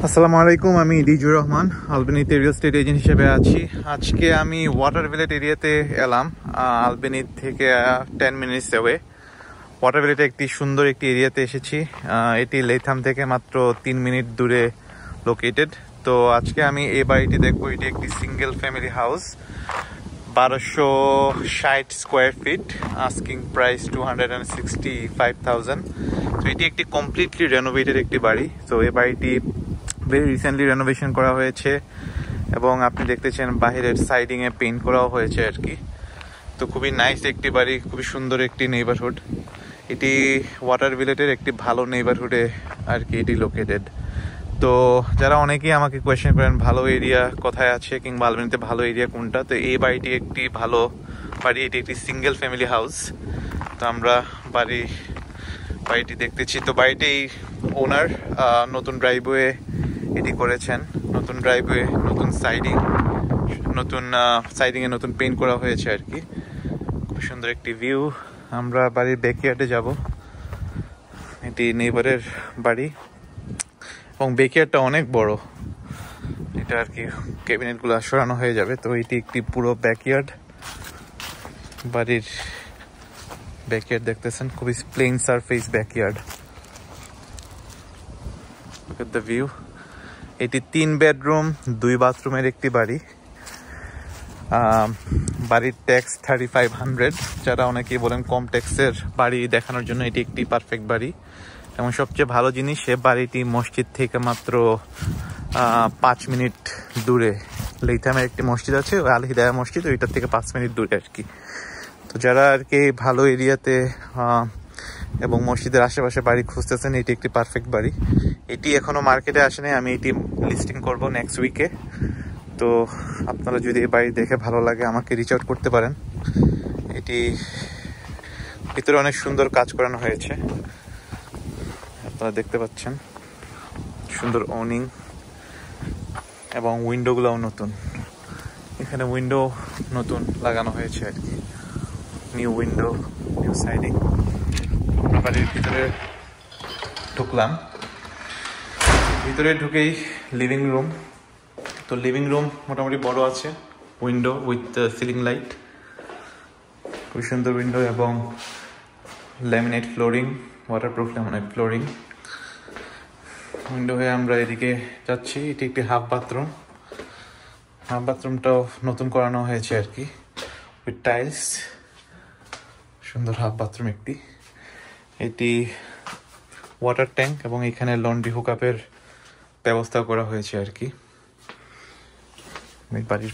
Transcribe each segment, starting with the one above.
আসসালামু আলাইকুম, আমি ডিজুর রহমান আলবেনিতে রিয়েল এস্টেট এজেন্ট হিসেবে আছি। আজকে আমি ওয়াটার ভিলেট এরিয়াতে এলাম। আলবেনি থেকে 10 মিনিটস অ্যাওয়ে। ওয়াটার ভিলেটে একটি সুন্দর একটি এরিয়াতে এসেছি। এটি লেথাম থেকে মাত্র 3 মিনিট দূরে লোকেটেড। তো আজকে আমি এই বাড়িটি দেখবো। এটি একটি single family house, 1260 square feet, asking price 265,000। তো এটি একটি কমপ্লিটলি রেনোভেটেড একটি বাড়ি। তো এই বাড়িটি ভেরি রিসেন্টলি রেনোভেশন করা হয়েছে এবং আপনি দেখতেছেন বাহিরের সাইডিংয়ে পেইন্ট করাও হয়েছে আর কি। তো খুবই নাইস একটি বাড়ি, খুবই সুন্দর একটি নেইবারহুড। এটি ওয়াটার ভিলেটের একটি ভালো নেইবারহুডে আর কি এটি লোকেটেড। তো যারা অনেকেই আমাকে কোয়েশ্চেন করেন ভালো এরিয়া কোথায় আছে কিংবা আলবেনিতে ভালো এরিয়া কোনটা, তো এই বাড়িটি একটি ভালো বাড়ি। এটি একটি সিঙ্গেল ফ্যামিলি হাউস। তো আমরা বাড়িটি দেখতেছি। তো বাড়িটি ওনার নতুন ড্রাইভওয়ে এটি করেছেন, নতুন ড্রাইভওয়ে, নতুন সাইডিংয়ে নতুন পেইন্ট করা হয়েছে আর কি। খুব সুন্দর একটি ভিউ। আমরা বাড়ির ব্যাকইয়ার্ডে যাব। এটি নেইবারের বাড়ি এবং ব্যাকইয়ার্ডটা অনেক বড়। এটা আর কি ক্যাবিনেটগুলো সরানো হয়ে যাবে। তো এটি একটি পুরো ব্যাকইয়ার্ড। বাড়ির ব্যাকইয়ার্ড দেখতেছেন, খুবই plain surface backyard. Look at the view. এটি 3 বেডরুম 2 বাথরুমের একটি বাড়ি। বাড়ির ট্যাক্স 3500। যারা অনেকেই বলেন কম ট্যাক্সের বাড়ি দেখানোর জন্য এটি একটি পারফেক্ট বাড়ি। এবং সবচেয়ে ভালো জিনিস, সে বাড়িটি মসজিদ থেকে মাত্র 5 মিনিট দূরে। লেইথামের একটি মসজিদ আছে, আল হিদায়া মসজিদ, ওইটার থেকে 5 মিনিট দূরে আর কি। তো যারা আর কি ভালো এরিয়াতে এবং মসজিদের আশেপাশে বাড়ি খুঁজতেছেন, এটি একটি পারফেক্ট বাড়ি। এটি এখনো মার্কেটে আসেনি, আমি এটি লিস্টিং করব নেক্সট উইকে। তো আপনারা যদি এই বাড়ি দেখে ভালো লাগে আমাকে রিচ আউট করতে পারেন। এটি ভিতরে অনেক সুন্দর কাজ করানো হয়েছে, আপনারা দেখতে পাচ্ছেন। সুন্দর ওনিং এবং উইন্ডোগুলোও নতুন। এখানে উইন্ডো নতুন লাগানো হয়েছে আর কি, নিউ উইন্ডো, নিউ সাইডিং। বাড়ির ভিতরে ঢুকলাম। ভিতরে ঢুকেই লিভিং রুম। তো লিভিং রুম মোটামুটি বড় আছে, উইন্ডো উইথ সিলিং লাইট, খুব সুন্দর উইন্ডো এবং laminate flooring, waterproof laminate flooring. Window হয়ে আমরা এদিকে যাচ্ছি। এটি একটি হাফ বাথরুম। হাফ বাথরুমটাও নতুন করানো হয়েছে আর কি, উইথ টাইলস। সুন্দর হাফ বাথরুম একটি। এটি ওয়াটার ট্যাঙ্ক এবং এখানে লন্ড্রি হুকআপের ব্যবস্থা করা হয়েছে আর কি। বাড়ির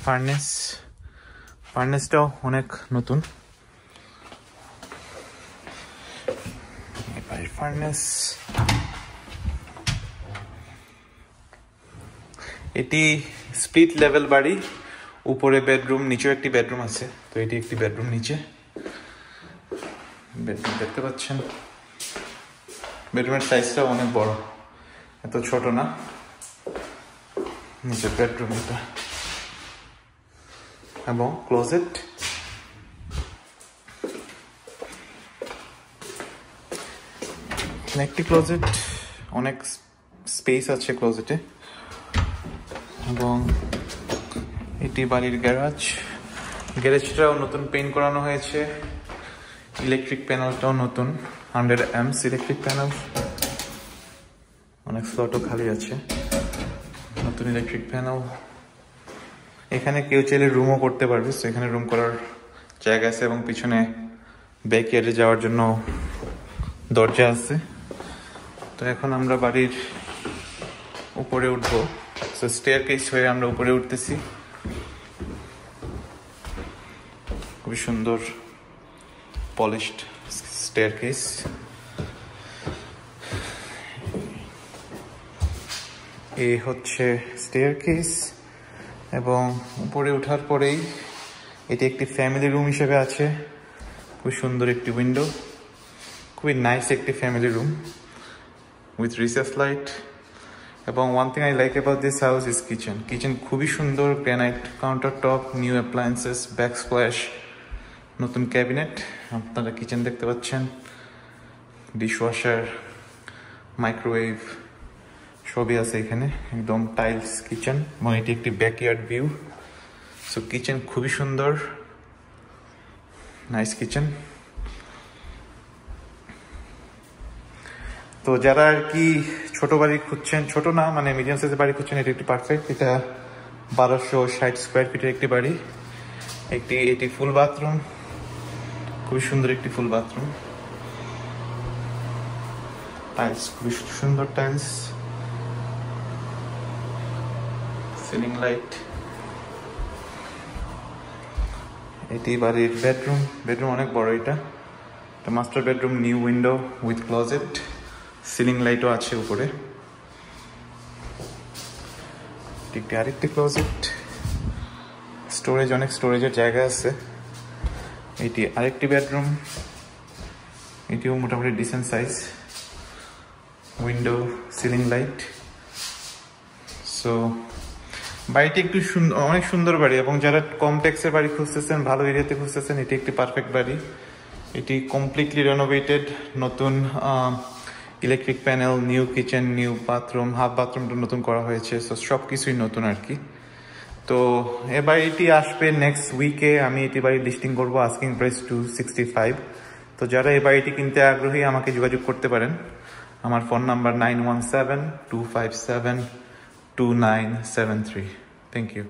ফার্নেসটাও অনেক নতুন। বাড়ির ফার্নেস। এটি স্প্লিট লেভেল বাড়ি, উপরে বেডরুম, নিচেও একটি বেডরুম আছে। তো এটি একটি বেডরুম, নিচে বেডরুম দেখতে পাচ্ছেন। বেডরুমের সাইজটাও অনেক বড়, এত ছোট না। নিচে বেডরুম এটা এবং ক্লোজেট। একটি ক্লোজেট, অনেক স্পেস আছে ক্লোজেটে। এবং এটি বাড়ির গ্যারেজটাও নতুন পেইন্ট করানো হয়েছে। ইলেকট্রিক প্যানেলটাও নতুন, 100 amps ইলেকট্রিক প্যানেল। অনেক স্লটও খালি আছে, নতুন ইলেকট্রিক প্যানেল। এখানে কেউ চাইলে রুমও করতে পারবে। তো এখানে রুম করার জায়গা আছে এবং পিছনে ব্যাকইয়ার্ডে যাওয়ার জন্য দরজা আছে। তো এখন আমরা বাড়ির উপরে উঠবো। তো স্টেয়ারকেস হয়ে আমরা উপরে উঠতেছি। খুবই সুন্দর পলিশড স্টেয়ারকেস। এই হচ্ছে স্টেয়ারকেস এবং উপরে ওঠার পরেই এটি একটি ফ্যামিলি রুম হিসেবে আছে। খুব সুন্দর একটি উইন্ডো, খুবই নাইস একটি family room with recess light. এবং one thing I like about this house is kitchen খুবই সুন্দর। Granite counter top, new appliances, backsplash, নতুন ক্যাবিনেট। আপনারা কিচেন দেখতে পাচ্ছেন, ডিশওয়াশার, মাইক্রোওয়েভ, সবই আছে এখানে, একদম টাইলস কিচেন এবং এটি একটি ব্যাকইয়ার্ড ভিউ। সো কিচেন খুবই সুন্দর, নাইস কিচেন। তো যারা আর কি ছোট বাড়ি খুঁজছেন, ছোট না মানে মিডিয়াম সাইজের বাড়ি খুঁজছেন, এটা একটি পারফেক্ট। এটা 1260 স্কোয়ার ফিটের একটি বাড়ি। এটি ফুল বাথরুম, খুবই সুন্দর একটি ফুল বাথরুম। টাইলস খুবই সুন্দর টাইলস, সিলিং লাইট। এটি বাড়ির বেডরুম অনেক বড়। এটা master bedroom, new window with closet, ceiling লাইটও আছে উপরে। একটি আরেকটি ক্লোজেট, অনেক স্টোরেজের জায়গা আছে। এটি আরেকটি বেডরুম, এটিও মোটামুটি decent size, window, ceiling light. So বাড়িটি একটু অনেক সুন্দর বাড়ি, এবং যারা কমপ্লেক্সের বাড়ি খুঁজতেছেন, ভালো এরিয়াতে খুঁজতেছেন, এটি একটি পারফেক্ট বাড়ি। এটি কমপ্লিটলি রেনোভেটেড, নতুন electric panel, new kitchen, new bathroom, half বাথরুমটা নতুন করা হয়েছে। সো সব কিছুই নতুন আর কি। তো এ বাড়িটি আসবে নেক্সট উইকে। আমি এটি বাড়ি লিস্টিং করবো, আস্কিং প্রাইস 265। তো যারা এই বাড়িটি কিনতে আগ্রহী আমাকে যোগাযোগ করতে পারেন। আমার ফোন নাম্বার 9172572973। Thank you.